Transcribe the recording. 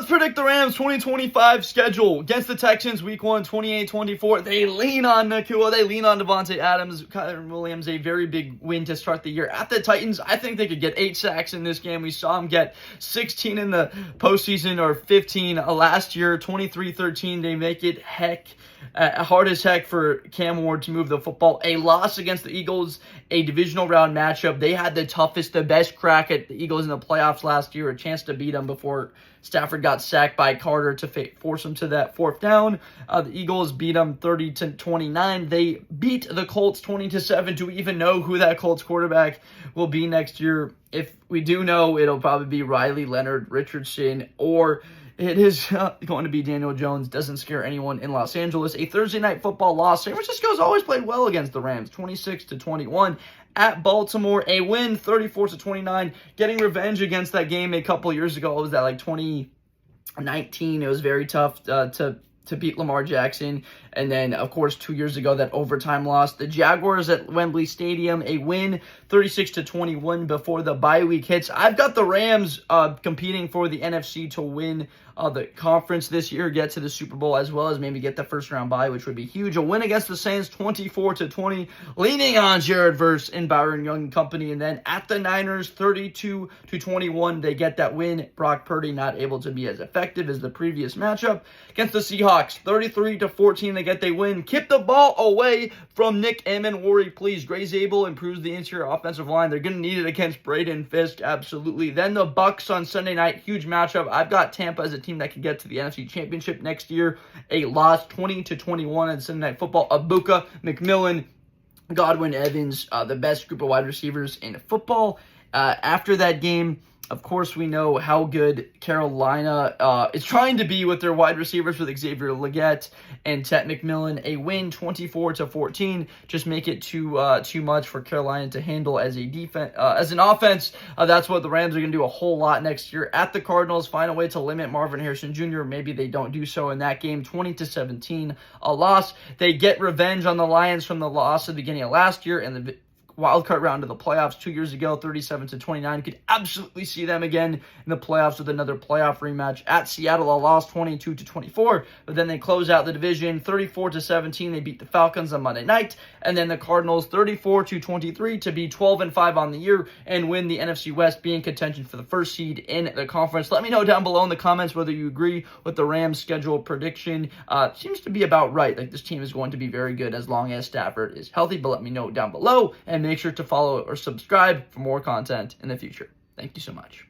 let's predict the Rams 2025 schedule. Against the Texans, week 1, 28-24. They lean on Nacua. They lean on Devontae Adams. Kyren Williams, a very big win to start the year. At the Titans, I think they could get 8 sacks in this game. We saw them get 16 in the postseason or 15 last year, 23-13. They make it hard as heck for Cam Ward to move the football. A loss against the Eagles, a divisional round matchup. They had the best crack at the Eagles in the playoffs last year, a chance to beat them before Stafford got sacked by Carter to force him to that 4th down. The Eagles beat them 30-29. They beat the Colts 20-7. Do we even know who that Colts quarterback will be next year? If we do know, it'll probably be Riley Leonard Richardson, or it is going to be Daniel Jones. Doesn't scare anyone in Los Angeles. A Thursday night football loss. San Francisco's always played well against the Rams, 26-21. At Baltimore, a win, 34-29. Getting revenge against that game a couple years ago. It was that like 2019. It was very tough to beat Lamar Jackson. And then, of course, 2 years ago, that overtime loss. The Jaguars at Wembley Stadium, a win, 36-21 before the bye week hits. I've got the Rams competing for the NFC to win the conference this year, get to the Super Bowl, as well as maybe get the first round bye, which would be huge. A win against the Saints, 24-20, leaning on Jared Verse and Byron Young and company. And then at the Niners, 32-21, they get that win. Brock Purdy not able to be as effective as the previous matchup. Against the Seahawks, 33-14, they win. Keep the ball away from Nick Amenwori, please. Gray Zabel improves the interior offensive line. They're going to need it against Braden Fisk, absolutely. Then the Bucks on Sunday night, huge matchup. I've got Tampa as a team that can get to the NFC Championship next year. A loss, 20-21 in Sunday Night Football. Ibuka, McMillan, Godwin, Evans, the best group of wide receivers in football. After that game, of course, we know how good Carolina is trying to be with their wide receivers with Xavier Legette and Tet McMillan. A win, 24-14. Just make it too much for Carolina to handle as a defense, as an offense. That's what the Rams are going to do a whole lot next year. At the Cardinals, find a way to limit Marvin Harrison Jr. Maybe they don't do so in that game. 20-17, a loss. They get revenge on the Lions from the loss at the beginning of last year and the wildcard round of the playoffs 2 years ago, 37-29. You could absolutely see them again in the playoffs with another playoff rematch. At Seattle, a loss, 22-24, but then they close out the division 34-17. They beat the Falcons on Monday night, and then the Cardinals 34-23 to be 12-5 on the year and win the NFC West, be in contention for the first seed in the conference. Let me know down below in the comments whether you agree with the Rams' schedule prediction. Seems to be about right. Like, this team is going to be very good as long as Stafford is healthy, but let me know down below, and make sure to follow or subscribe for more content in the future. Thank you so much.